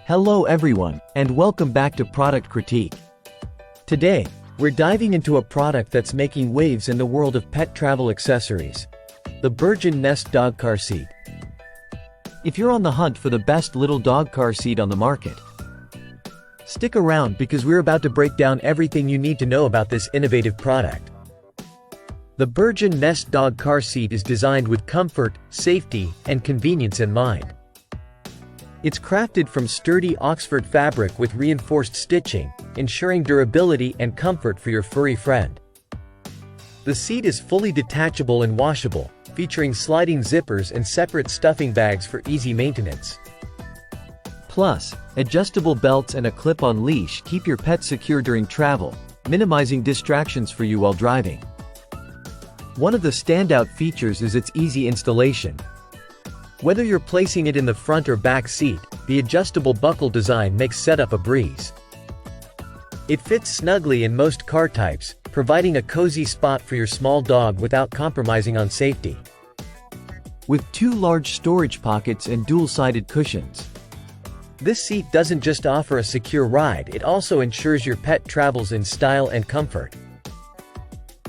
Hello everyone, and welcome back to Product Critique. Today, we're diving into a product that's making waves in the world of pet travel accessories. The BurgeonNest dog car seat. If you're on the hunt for the best little dog car seat on the market, stick around because we're about to break down everything you need to know about this innovative product. The BurgeonNest dog car seat is designed with comfort, safety, and convenience in mind. It's crafted from sturdy Oxford fabric with reinforced stitching, ensuring durability and comfort for your furry friend. The seat is fully detachable and washable, featuring sliding zippers and separate stuffing bags for easy maintenance. Plus, adjustable belts and a clip-on leash keep your pet secure during travel, minimizing distractions for you while driving. One of the standout features is its easy installation. Whether you're placing it in the front or back seat, the adjustable buckle design makes setup a breeze. It fits snugly in most car types, providing a cozy spot for your small dog without compromising on safety. With two large storage pockets and dual-sided cushions, this seat doesn't just offer a secure ride, it also ensures your pet travels in style and comfort.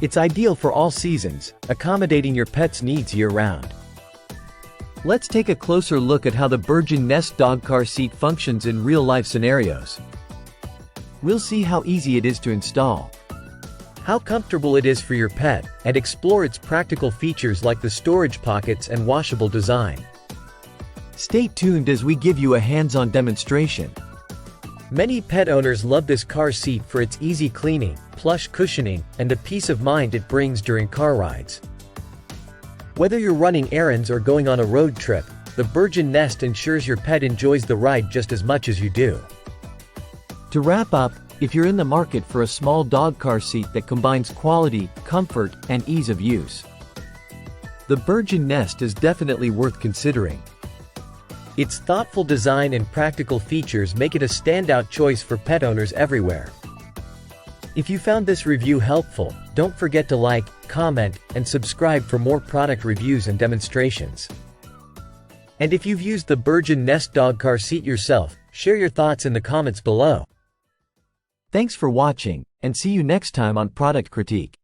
It's ideal for all seasons, accommodating your pet's needs year-round. Let's take a closer look at how the BurgeonNest dog car seat functions in real-life scenarios. We'll see how easy it is to install, how comfortable it is for your pet, and explore its practical features like the storage pockets and washable design. Stay tuned as we give you a hands-on demonstration. Many pet owners love this car seat for its easy cleaning, plush cushioning, and the peace of mind it brings during car rides. Whether you're running errands or going on a road trip, the BurgeonNest ensures your pet enjoys the ride just as much as you do. To wrap up, if you're in the market for a small dog car seat that combines quality, comfort, and ease of use, the BurgeonNest is definitely worth considering. Its thoughtful design and practical features make it a standout choice for pet owners everywhere. If you found this review helpful, don't forget to like, comment, and subscribe for more product reviews and demonstrations. And if you've used the BurgeonNest dog car seat yourself, share your thoughts in the comments below. Thanks for watching, and see you next time on Product Critique.